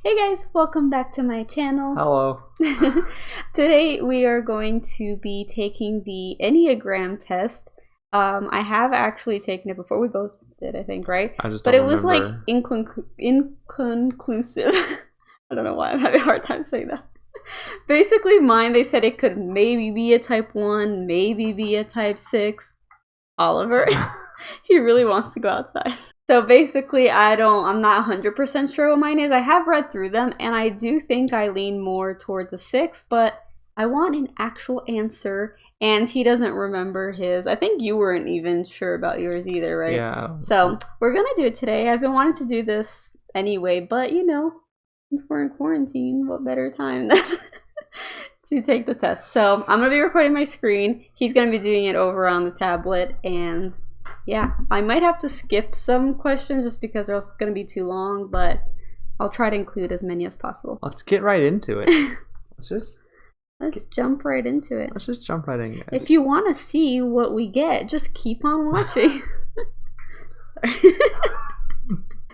Hey guys, welcome back to my channel. Hello. Today we are going to be taking the Enneagram test. I have actually taken it before. We both did, I think, right? I just But don't it was like remember. inconclusive. I don't know why I'm having a hard time saying that. Basically, mine, they said it could maybe be a type 1, maybe be a type 6. Oliver, he really wants to go outside. So basically, I'm not 100% sure what mine is. I have read through them, and I do think I lean more towards a 6, but I want an actual answer, and he doesn't remember his. I think you weren't even sure about yours either, right? Yeah. So we're gonna do it today. I've been wanting to do this anyway, but since we're in quarantine, what better time than to take the test. So I'm gonna be recording my screen. He's gonna be doing it over on the tablet, and yeah, I might have to skip some questions just because or else it's gonna be too long, but I'll try to include as many as possible. Let's get right into it. Let's jump right into it. Let's just jump right in, guys. If you want to see what we get, just keep on watching.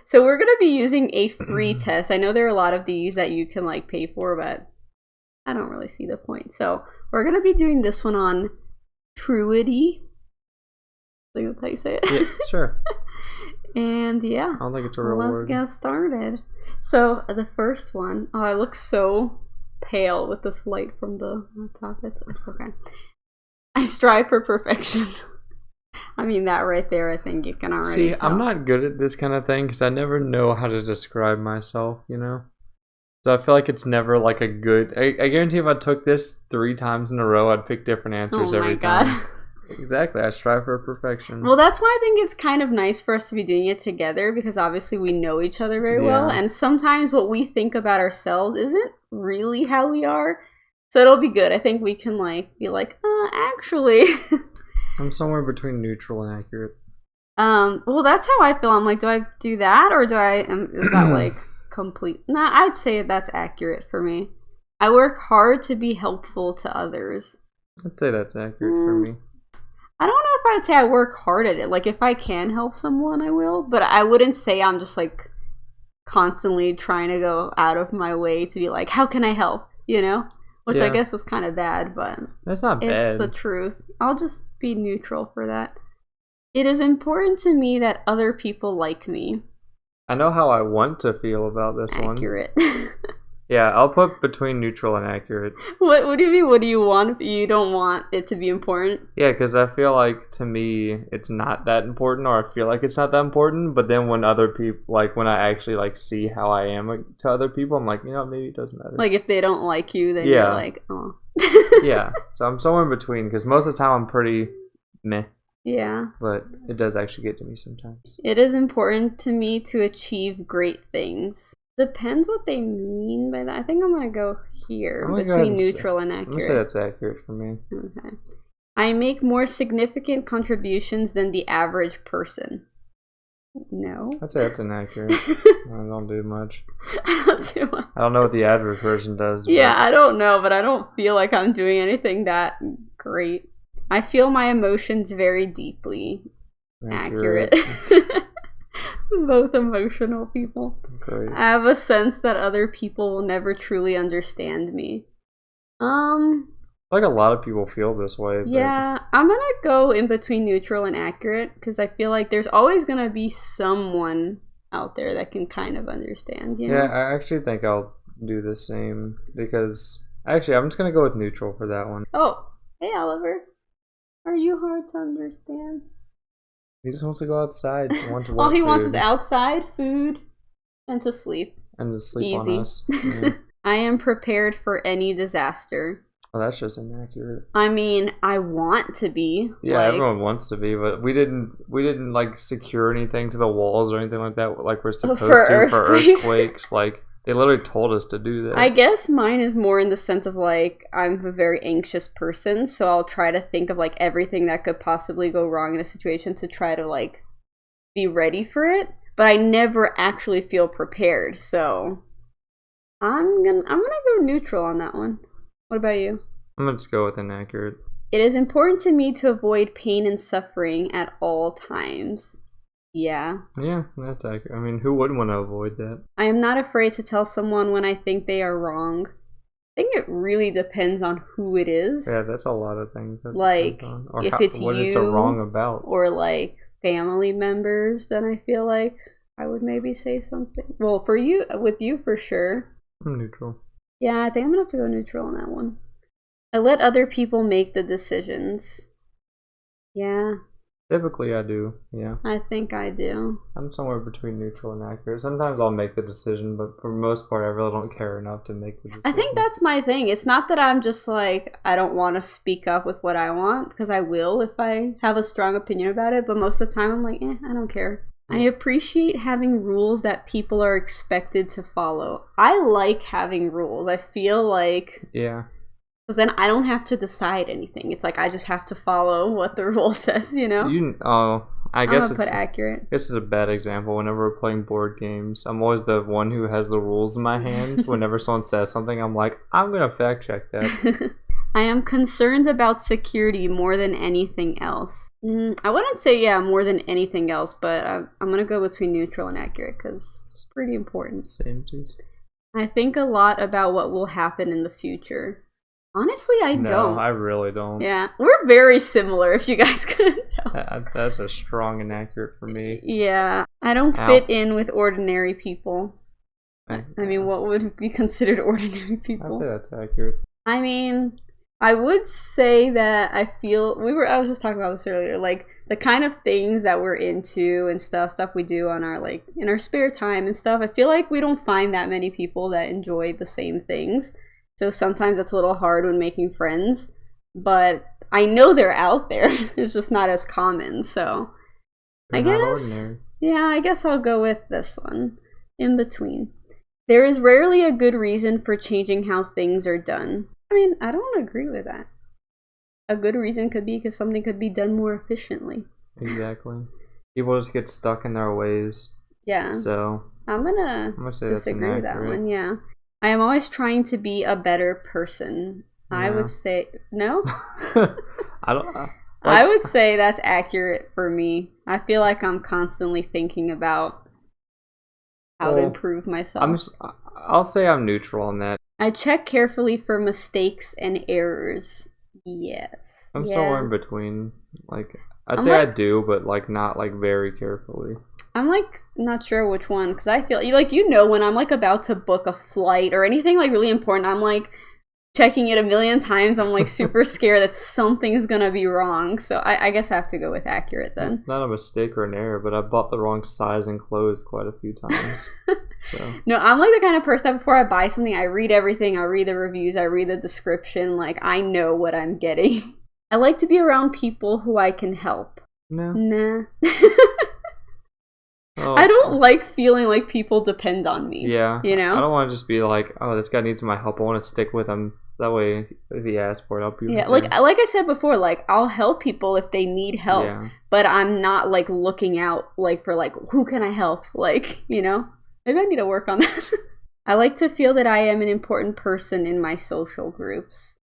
So we're gonna be using a free test. I know there are a lot of these that you can like pay for, but I don't really see the point. So we're gonna be doing this one on Truity. I think that's how you say it. Yeah, sure. And yeah, I don't think it's a real Let's word. get started. So the first one, oh, I look so pale with this light from the top. It's okay. I strive for perfection. I mean, that right there, I think you can already See, tell. I'm not good at this kind of thing because I never know how to describe myself, So I feel like it's never like a good... I guarantee if I took this 3 times in a row, I'd pick different answers every time. Exactly, I strive for perfection. Well, that's why I think it's kind of nice for us to be doing it together because obviously we know each other very well, and sometimes what we think about ourselves isn't really how we are, so it'll be good. I think we can be like, actually. I'm somewhere between neutral and accurate. Well, that's how I feel. I'm like, do I do that or is that like complete? Nah, I'd say that's accurate for me. I work hard to be helpful to others. I'd say that's accurate for me. I don't know if I'd say I work hard at it. Like, if I can help someone, I will. But I wouldn't say I'm just, constantly trying to go out of my way to be like, how can I help? Which I guess is kind of bad, but... That's not bad. It's the truth. I'll just be neutral for that. It is important to me that other people like me. I know how I want to feel about this one. Accurate. Yeah, I'll put between neutral and accurate. What do you mean? What do you want if you don't want it to be important? Yeah, because I feel like to me it's not that important, or I feel like it's not that important. But then when other people, when I actually see how I am to other people, I'm like, maybe it doesn't matter. Like if they don't like you, then you're like, oh. Yeah, so I'm somewhere in between because most of the time I'm pretty meh. Yeah. But it does actually get to me sometimes. It is important to me to achieve great things. Depends what they mean by that. I think I'm going to go here between neutral and accurate. I'm going to say that's accurate for me. Okay. I make more significant contributions than the average person. No. I'd say that's inaccurate. I don't do much. I don't do much. I don't know what the average person does. Yeah, I don't know, but I don't feel like I'm doing anything that great. I feel my emotions very deeply. Accurate. Both emotional people. Great. I have a sense that other people will never truly understand me. Like a lot of people feel this way. Yeah, I'm gonna go in between neutral and accurate because I feel like there's always gonna be someone out there that can kind of understand, Yeah, I actually think I'll do the same because actually I'm just gonna go with neutral for that one. Oh, hey Oliver. Are you hard to understand? He just wants to go outside. All he wants is outside, food, and to sleep. And to sleep Easy. on us. Yeah. I am prepared for any disaster. Oh, that's just inaccurate. I mean, I want to be. Yeah, everyone wants to be, but we didn't secure anything to the walls or anything like that. Like we're supposed to for earthquakes. They literally told us to do that. I guess mine is more in the sense of I'm a very anxious person, so I'll try to think of everything that could possibly go wrong in a situation to try to be ready for it. But I never actually feel prepared, so I'm gonna go neutral on that one. What about you? I'm gonna just go with inaccurate. It is important to me to avoid pain and suffering at all times. Yeah. Yeah, that's accurate. I mean, who wouldn't want to avoid that? I am not afraid to tell someone when I think they are wrong. I think it really depends on who it is. Yeah, that's a lot of things. That like, or if how, it's what you it's a wrong about. or like family members, then I feel like I would maybe say something. Well, for you, with you for sure. I'm neutral. Yeah, I think I'm gonna have to go neutral on that one. I let other people make the decisions. Yeah. Typically, I do. Yeah. I think I do. I'm somewhere between neutral and accurate. Sometimes I'll make the decision, but for the most part, I really don't care enough to make the decision. I think that's my thing. It's not that I'm just like, I don't want to speak up with what I want, because I will if I have a strong opinion about it, but most of the time I'm like, I don't care. I appreciate having rules that people are expected to follow. I like having rules. I feel like... Yeah. Because then I don't have to decide anything. It's like I just have to follow what the rule says, you know? I guess I'm gonna put accurate. This is a bad example. Whenever we're playing board games, I'm always the one who has the rules in my hand. Whenever someone says something, I'm like, I'm gonna fact check that. I am concerned about security more than anything else. I wouldn't say, more than anything else, but I'm gonna go between neutral and accurate because it's pretty important. Same, please. I think a lot about what will happen in the future. Honestly, I don't. No, I really don't. Yeah, we're very similar, if you guys couldn't tell. That's a strong and accurate for me. Yeah, I don't fit in with ordinary people. I mean, what would be considered ordinary people? I'd say that's accurate. I mean, I would say that I feel... I was just talking about this earlier, like, the kind of things that we're into and stuff we do on our, like, in our spare time and stuff, I feel like we don't find that many people that enjoy the same things. So sometimes it's a little hard when making friends, but I know they're out there. It's just not as common, so They're not ordinary. Yeah, I guess I'll go with this one, in between. There is rarely a good reason for changing how things are done. I mean, I don't agree with that. A good reason could be because something could be done more efficiently. Exactly. People just get stuck in their ways. Yeah. So I'm gonna disagree with that one, yeah. I am always trying to be a better person. Yeah. I would say... No? I would say that's accurate for me. I feel like I'm constantly thinking about how to improve myself. I'll say I'm neutral on that. I check carefully for mistakes and errors. Yes. I'm somewhere in between. Like, I'd say I do, but like not like very carefully. I'm like not sure which one, because I feel like, you know, when I'm like about to book a flight or anything like really important, I'm like checking it a million times. I'm like super scared that something's gonna be wrong. So I guess I have to go with accurate then. Not a mistake or an error, but I bought the wrong size and clothes quite a few times. So no, I'm like the kind of person that before I buy something, I read everything. I read the reviews. I read the description. Like, I know what I'm getting. I like to be around people who I can help. No. Nah. I don't like feeling like people depend on me. Yeah. You know? I don't want to just be like, oh, this guy needs my help. I want to stick with him. So that way, if he asks for it, I'll be yeah, like I said before, like, I'll help people if they need help. Yeah. But I'm not, like, looking out, like, for, like, who can I help? Like, you know? Maybe I need to work on that. I like to feel that I am an important person in my social groups.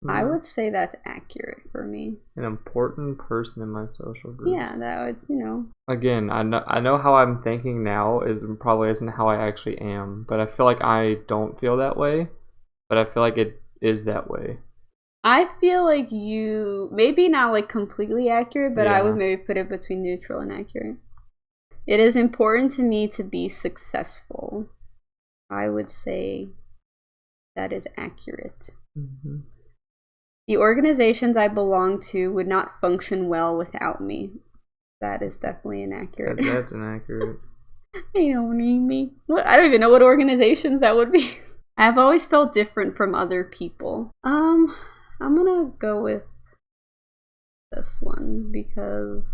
I would say that's accurate for me. An important person in my social group. Yeah, that would, you know. Again, I know how I'm thinking now probably isn't how I actually am, but I feel like I don't feel that way, but I feel like it is that way. I feel like you, maybe not like completely accurate, but I would maybe put it between neutral and accurate. It is important to me to be successful. I would say that is accurate. Mm-hmm. The organizations I belong to would not function well without me. That is definitely inaccurate. That's inaccurate. They don't need me. I don't even know what organizations that would be. I have always felt different from other people. I'm gonna go with this one because,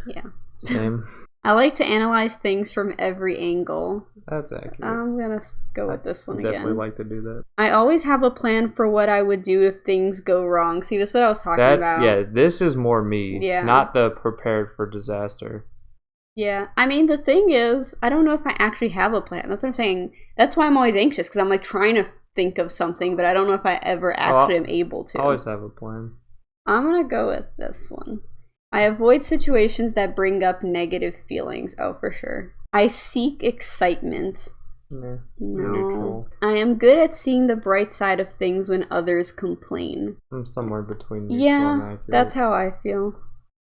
yeah. Same. I like to analyze things from every angle. That's accurate. I'm gonna go with this one again. Definitely like to do that. I always have a plan for what I would do if things go wrong. See, this is what I was talking about. Yeah, this is more me. Yeah. Not the prepared for disaster. Yeah. I mean, the thing is, I don't know if I actually have a plan. That's what I'm saying. That's why I'm always anxious, because I'm like trying to think of something, but I don't know if I ever actually am able to. I always have a plan. I'm gonna go with this one. I avoid situations that bring up negative feelings. Oh, for sure. I seek excitement. No. Neutral. I am good at seeing the bright side of things when others complain. I'm somewhere between neutral and accurate. That's how I feel.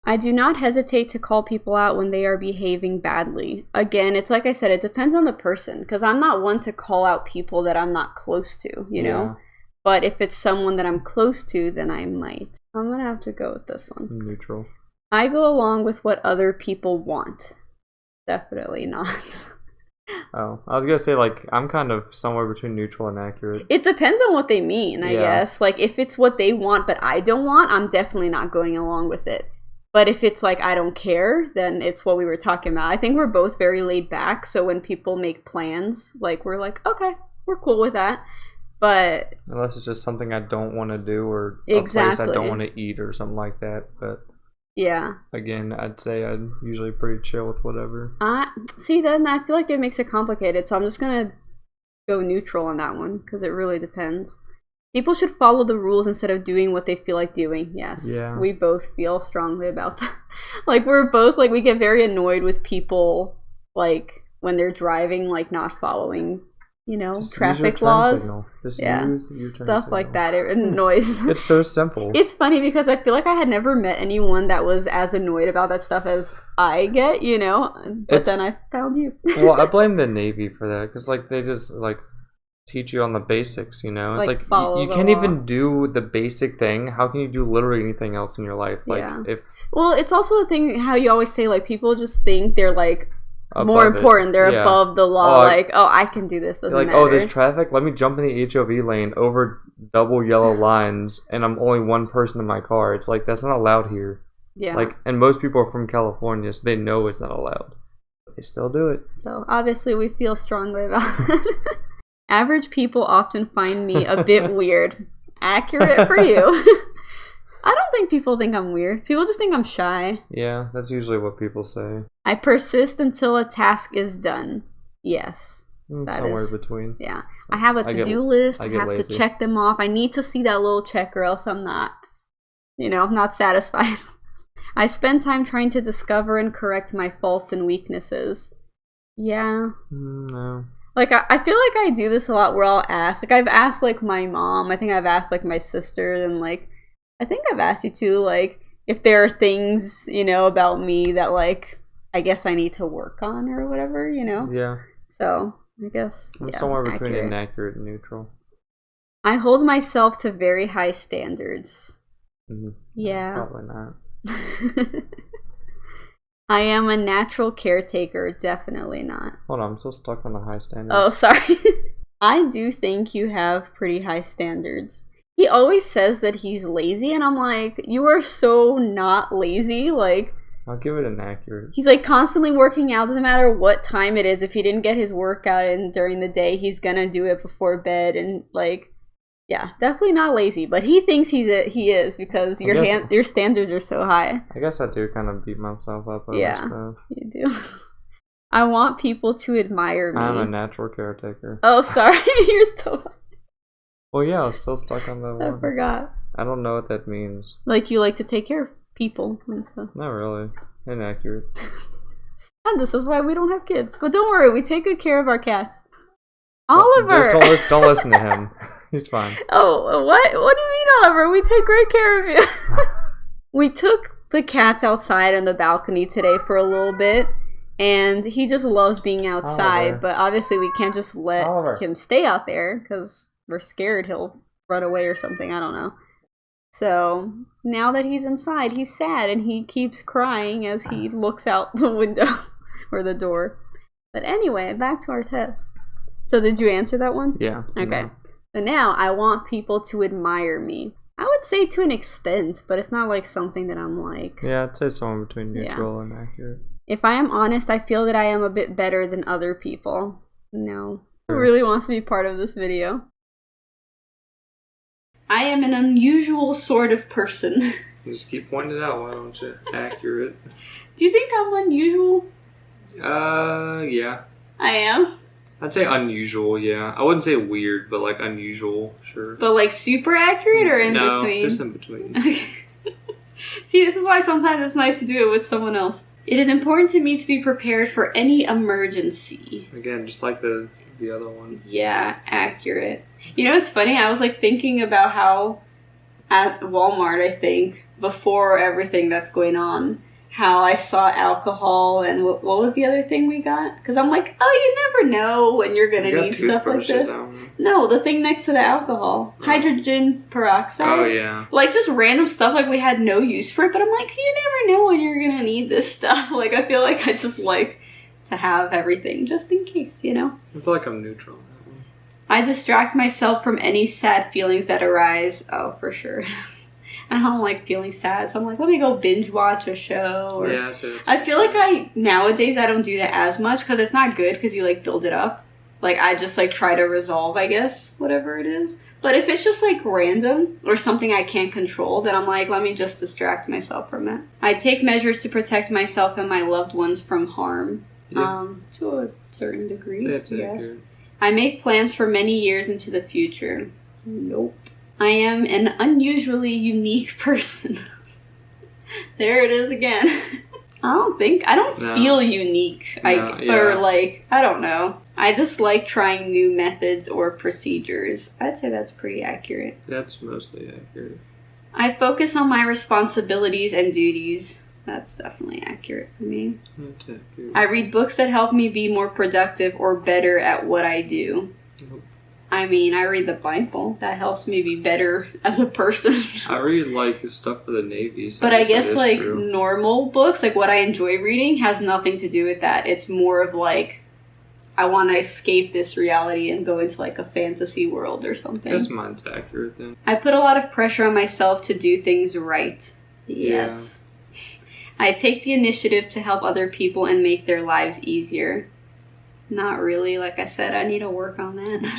I do not hesitate to call people out when they are behaving badly. Again, it's like I said, it depends on the person, because I'm not one to call out people that I'm not close to, you know? But if it's someone that I'm close to, then I might. I'm gonna have to go with this one. Neutral. I go along with what other people want. Definitely not. Oh, I was gonna say, like, I'm kind of somewhere between neutral and accurate. It depends on what they mean, I guess. Like, if it's what they want but I don't want, I'm definitely not going along with it. But if it's like, I don't care, then it's what we were talking about. I think we're both very laid back, so when people make plans, like, we're like, okay, we're cool with that. But unless it's just something I don't want to do, or a place I don't want to eat or something like that. But yeah, again, I'd say I'm usually pretty chill with whatever. See, then I feel like it makes it complicated, so I'm just gonna go neutral on that one, because it really depends. People should follow the rules instead of doing what they feel like doing. Yes. Yeah. We both feel strongly about that. Like, we're both, like, we get very annoyed with people, like, when they're driving, like, not following, you know, just traffic laws. Use stuff like that. It annoys. It's so simple. It's funny because I feel like I had never met anyone that was as annoyed about that stuff as I get, you know? But then I found you. Well, I blame the Navy for that, because, like, they just, like, teach you on the basics, you know? It's like you can't even do the basic thing. How can you do literally anything else in your life? Like, well, it's also the thing how you always say, like, people just think they're, like, more important. They're above the law. I can do this. Doesn't matter. Oh, there's traffic? Let me jump in the HOV lane over double yellow lines, and I'm only one person in my car. It's like, that's not allowed here. Yeah. Like, and most people are from California, so they know it's not allowed. But they still do it. So, obviously, we feel strongly about it. Average people often find me a bit weird. Accurate for you. I don't think people think I'm weird. People just think I'm shy. Yeah, that's usually what people say. I persist until a task is done. Yes. Somewhere between. Yeah. I have a to-do list. I have to check them off. I need to see that little check or else I'm not, you know, not satisfied. I spend time trying to discover and correct my faults and weaknesses. Yeah. No. Like, I feel like I do this a lot where I'll ask. Like, I've asked, like, my mom. I think I've asked, like, my sister. And, like, I think I've asked you, too, like, if there are things, you know, about me that, like, I guess I need to work on or whatever, you know? Yeah. So, I guess, I'm somewhere between inaccurate and neutral. I hold myself to very high standards. Mm-hmm. Yeah. Probably not. I am a natural caretaker, definitely not. Hold on, I'm still stuck on the high standards. Oh, sorry. I do think you have pretty high standards. He always says that he's lazy, and I'm like, you are so not lazy. Like, I'll give it an accurate. He's like constantly working out, doesn't matter what time it is. If he didn't get his workout in during the day, he's gonna do it before bed, and like, yeah, definitely not lazy, but he thinks he is because your standards are so high. I guess I do kind of beat myself up over stuff. You do. I want people to admire me. I'm a natural caretaker. Oh, sorry. You're still... Well, yeah, I was still stuck on the one. I forgot. I don't know what that means. Like, you like to take care of people and stuff. Not really. Inaccurate. And this is why we don't have kids. But don't worry, we take good care of our cats. Oliver! Don't listen to him. He's fine. Oh, what? What do you mean, Oliver? We take great care of you. We took the cats outside on the balcony today for a little bit, and he just loves being outside. Oliver. But obviously, we can't just let him stay out there because we're scared he'll run away or something. I don't know. So now that he's inside, he's sad, and he keeps crying as he looks out the window or the door. But anyway, back to our test. So did you answer that one? Yeah. Okay. No. So now I want people to admire me. I would say to an extent, but it's not like something that I'm like... Yeah, I'd say somewhere between neutral and accurate. If I am honest, I feel that I am a bit better than other people. No. Who really wants to be part of this video? I am an unusual sort of person. You just keep pointing it out, why don't you? Accurate. Do you think I'm unusual? Yeah. I am? I'd say unusual, yeah. I wouldn't say weird, but like unusual, sure. But like super accurate or in between? No, just in between. Okay. See, this is why sometimes it's nice to do it with someone else. It is important to me to be prepared for any emergency. Again, just like the other one. Yeah, accurate. You know, it's funny. I was like thinking about how at Walmart, I think, before everything that's going on, how I saw alcohol and what was the other thing we got? Because I'm like, oh, you never know when you're going to need stuff like this. No, the thing next to the alcohol. Oh. Hydrogen peroxide. Oh, yeah. Like, just random stuff, like, we had no use for it, but I'm like, you never know when you're going to need this stuff. Like, I feel like I just like to have everything just in case, you know? I feel like I'm neutral on that one. I distract myself from any sad feelings that arise. Oh, for sure. I don't like feeling sad, so I'm like, let me go binge watch a show. Or... Yeah, so I feel like nowadays I don't do that as much because it's not good because you like build it up. Like I just like try to resolve, I guess, whatever it is. But if it's just like random or something I can't control, then I'm like, let me just distract myself from it. I take measures to protect myself and my loved ones from harm. Yeah. To a certain degree, yes. Accurate. I make plans for many years into the future. Nope. I am an unusually unique person. There it is again. I don't feel unique. Or like, I don't know. I dislike trying new methods or procedures. I'd say that's pretty accurate. That's mostly accurate. I focus on my responsibilities and duties. That's definitely accurate for me. That's accurate. I read books that help me be more productive or better at what I do. Nope. I mean, I read the Bible. That helps me be better as a person. I read, like, stuff for the Navy. So but I guess, like, normal books, like what I enjoy reading, has nothing to do with that. It's more of, like, I want to escape this reality and go into, like, a fantasy world or something. That's mine's accurate, then. I put a lot of pressure on myself to do things right. Yes. Yeah. I take the initiative to help other people and make their lives easier. Not really. Like I said, I need to work on that.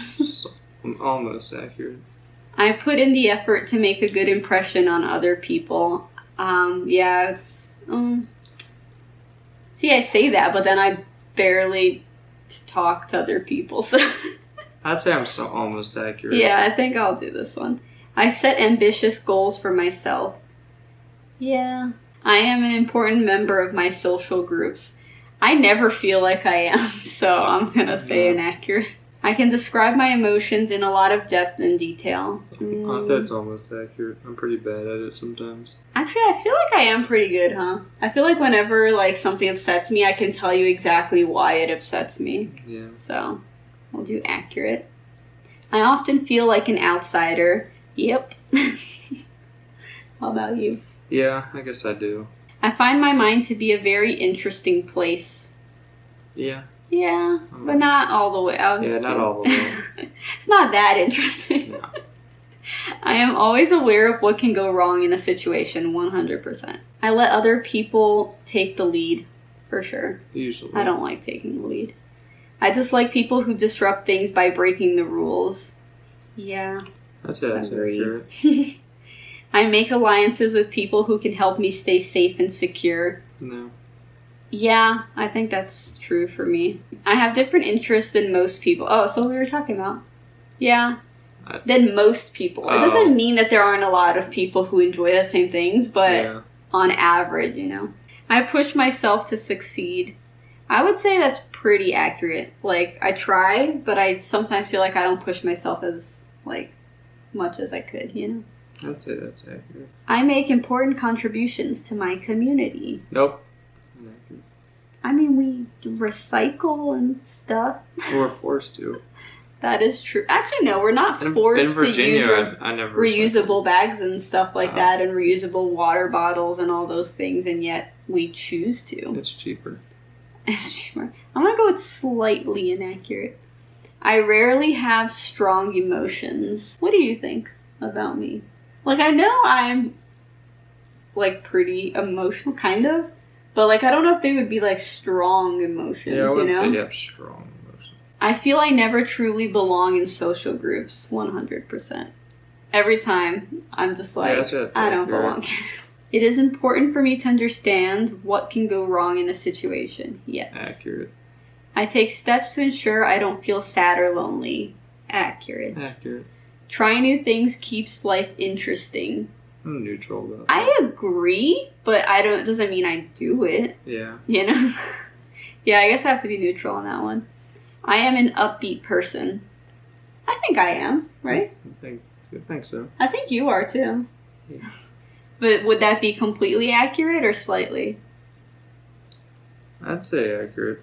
I'm almost accurate. I put in the effort to make a good impression on other people. Yeah, it's... See, I say that, but then I barely talk to other people, so... I'd say I'm almost accurate. Yeah, I think I'll do this one. I set ambitious goals for myself. Yeah. I am an important member of my social groups. I never feel like I am, so I'm going to say inaccurate. I can describe my emotions in a lot of depth and detail. I'd say it's almost accurate. I'm pretty bad at it sometimes. Actually, I feel like I am pretty good, huh? I feel like whenever like something upsets me, I can tell you exactly why it upsets me. Yeah. So, I'll do accurate. I often feel like an outsider. Yep. How about you? Yeah, I guess I do. I find my mind to be a very interesting place. Yeah. Yeah, but not all the way. Not all the way. It's not that interesting. No. I am always aware of what can go wrong in a situation, 100%. I let other people take the lead, for sure. Usually. I don't like taking the lead. I dislike people who disrupt things by breaking the rules. Yeah. That's accurate. I make alliances with people who can help me stay safe and secure. No. Yeah, I think that's true for me. I have different interests than most people. Oh, so we were talking about. Yeah. Than most people. It doesn't mean that there aren't a lot of people who enjoy the same things, but on average, you know. I push myself to succeed. I would say that's pretty accurate. Like, I try, but I sometimes feel like I don't push myself as, like, much as I could, you know? I'd say that's accurate. I make important contributions to my community. Nope. Inaccurate. I mean, we recycle and stuff. We're forced to. That is true. Actually, no, we're not forced in Virginia, to use I never reusable bags and stuff like that, and reusable water bottles and all those things, and yet we choose to. It's cheaper. It's cheaper. I'm going to go with slightly inaccurate. I rarely have strong emotions. What do you think about me? Like, I know I'm, like, pretty emotional, kind of. But, like, I don't know if they would be, like, strong emotions, I wouldn't you know? say you have strong emotions. I feel I never truly belong in social groups, 100%. Every time, I'm just like, I don't belong here. It is important for me to understand what can go wrong in a situation. Yes. Accurate. I take steps to ensure I don't feel sad or lonely. Accurate. Accurate. Trying new things keeps life interesting. I'm neutral though. I agree, but it doesn't mean I do it. Yeah. You know? Yeah, I guess I have to be neutral on that one. I am an upbeat person. I think I am, right? I think so. I think you are too. Yeah. But would that be completely accurate or slightly? I'd say accurate.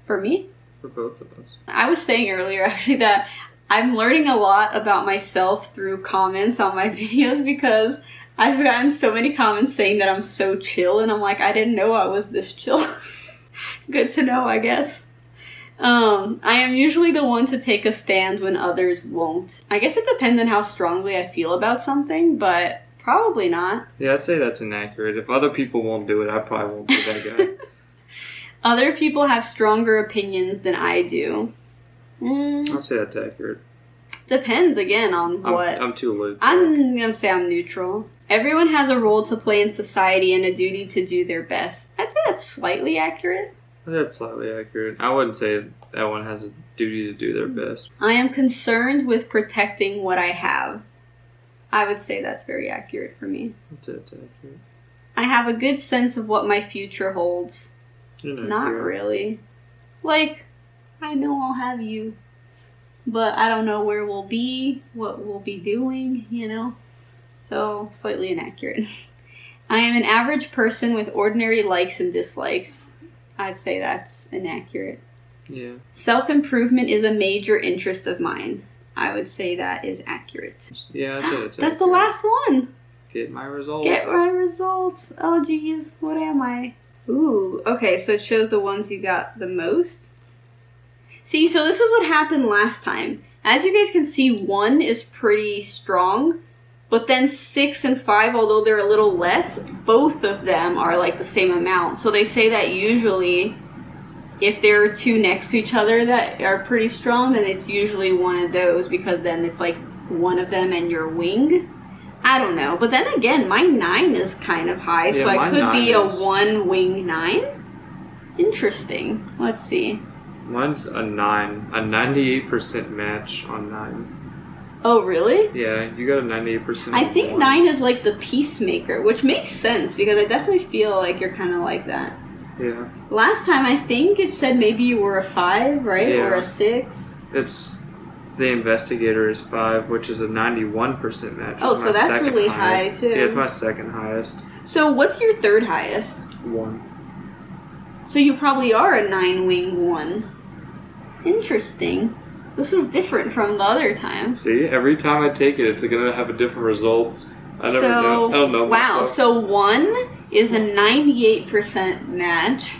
For me? For both of us. I was saying earlier actually that I'm learning a lot about myself through comments on my videos because I've gotten so many comments saying that I'm so chill, and I'm like, I didn't know I was this chill. Good to know, I guess. I am usually the one to take a stand when others won't. I guess it depends on how strongly I feel about something, but probably not. Yeah, I'd say that's inaccurate. If other people won't do it, I probably won't be that guy. Other people have stronger opinions than I do. I'd say that's accurate. Depends, again, on what. I'm too loose. I'm going to say I'm neutral. Everyone has a role to play in society and a duty to do their best. I'd say that's slightly accurate. That's slightly accurate. I wouldn't say that one has a duty to do their best. I am concerned with protecting what I have. I would say that's very accurate for me. I'd say that's accurate. I have a good sense of what my future holds. Not really. Like, I know I'll have you, but I don't know where we'll be, what we'll be doing, you know? So, slightly inaccurate. I am an average person with ordinary likes and dislikes. I'd say that's inaccurate. Yeah. Self-improvement is a major interest of mine. I would say that is accurate. Yeah, I'd say that's That's the last one. Get my results. Get my results. Oh, geez. What am I? Ooh. Okay, so it shows the ones you got the most. See, so this is what happened last time. As you guys can see, 1 is pretty strong. But then 6 and 5, although they're a little less, both of them are like the same amount. So they say that usually, if there are 2 next to each other that are pretty strong, then it's usually one of those, because then it's like one of them and your wing. I don't know. But then again, my 9 is kind of high, so I could be a 1 wing 9. Interesting. Let's see. Mine's a 9. A 98% match on 9. Oh, really? Yeah, you got a 98%. I think 9 is like the peacemaker, which makes sense because I definitely feel like you're kind of like that. Yeah. Last time I think it said maybe you were a 5, right? Yeah. Or a 6. It's the investigator is 5, which is a 91% match. Oh, so that's really high too. Yeah, it's my second highest. So what's your third highest? 1. So you probably are a 9 wing 1. Interesting. This is different from the other times. See, every time I take it, it's gonna have a different results. I never know. I don't know wow, myself. so 1 is a 98% match.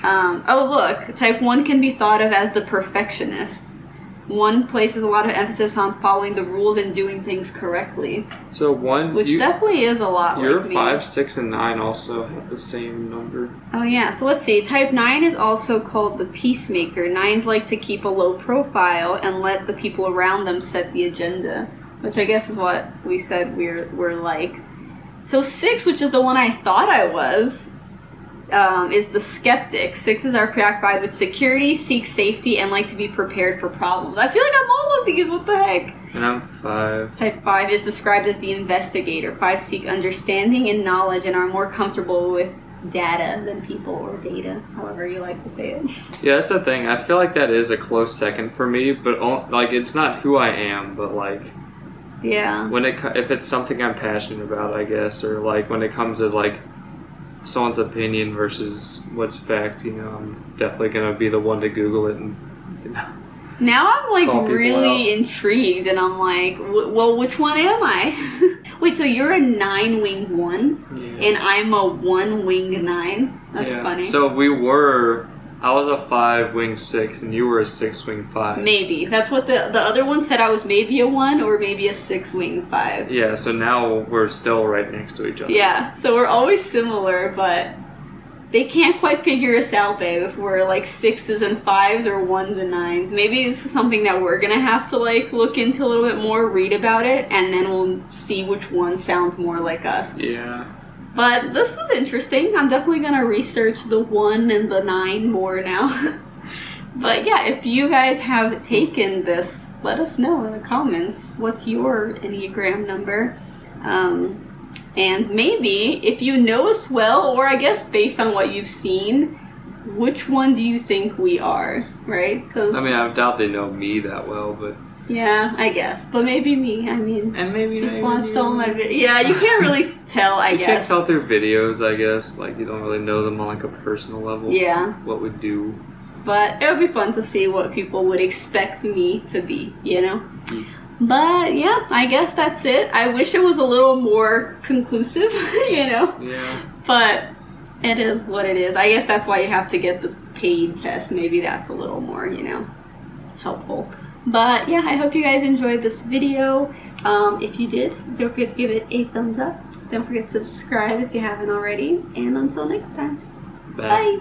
Oh look, type 1 can be thought of as the perfectionist. 1 places a lot of emphasis on following the rules and doing things correctly. So 1, which definitely is a lot like me. 5, 6, and 9 also have the same number. Oh yeah, so let's see. Type 9 is also called the peacemaker. 9s like to keep a low profile and let the people around them set the agenda, which I guess is what we said we're like. So 6, which is the one I thought I was, is the skeptic. 6s are preoccupied with security, seek safety, and like to be prepared for problems. I feel like I'm all of these, what the heck? And I'm 5. Type 5 is described as the investigator. 5 seek understanding and knowledge and are more comfortable with data than people, or data, however you like to say it. Yeah, that's the thing. I feel like that is a close second for me, but like it's not who I am, but like yeah, if it's something I'm passionate about, I guess, or like when it comes to like someone's opinion versus what's fact, you know, I'm definitely gonna be the one to Google it and, you know. Now I'm like really intrigued, and I'm like, well, which one am I? Wait, so you're a 9 wing 1, and I'm a 1 wing 9? That's funny. So I was a 5 wing 6, and you were a 6 wing 5. Maybe. That's what the other one said. I was maybe a 1 or maybe a 6 wing 5. Yeah, so now we're still right next to each other. Yeah, so we're always similar, but they can't quite figure us out, babe, if we're like 6s and 5s or 1s and 9s. Maybe this is something that we're gonna have to like look into a little bit more, read about it, and then we'll see which one sounds more like us. Yeah. But this was interesting. I'm definitely gonna research the 1 and the 9 more now. But yeah, if you guys have taken this, let us know in the comments. What's your Enneagram number? And maybe if you know us well, or I guess based on what you've seen, which one do you think we are, right? Cause, I mean, I doubt they know me that well, but... Yeah, I guess. But maybe me, I mean... And maybe just watched all my videos. Yeah, you can't really tell, I guess. You can't tell through videos, I guess. Like, you don't really know them on, like, a personal level. Yeah. What we do. But it would be fun to see what people would expect me to be, you know? But, yeah, I guess that's it. I wish it was a little more conclusive, you know? Yeah. But... it is what it is. I guess that's why you have to get the paid test. Maybe that's a little more, you know, helpful. But yeah, I hope you guys enjoyed this video. If you did, don't forget to give it a thumbs up. Don't forget to subscribe if you haven't already. And until next time, bye.